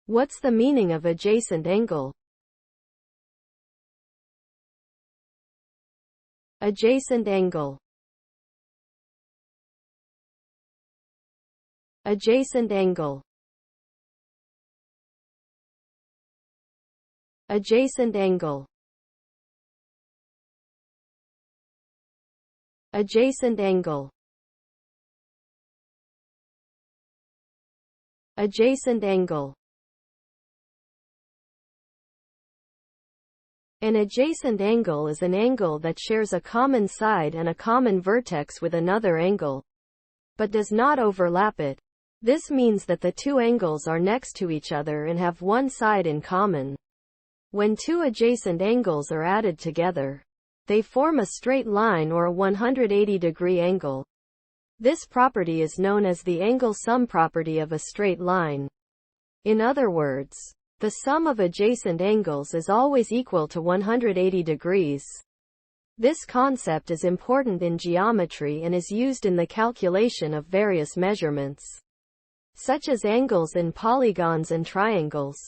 What's the meaning of adjacent angle? Adjacent angle. Adjacent angle. Adjacent angle. Adjacent angle. Adjacent angle. An adjacent angle is an angle that shares a common side and a common vertex with another angle, but does not overlap it. This means that the two angles are next to each other and have one side in common. When two adjacent angles are added together, they form a straight line or a 180-degree angle. This property is known as the angle sum property of a straight line. In other words, the sum of adjacent angles is always equal to 180 degrees. This concept is important in geometry and is used in the calculation of various measurements, such as angles in polygons and triangles.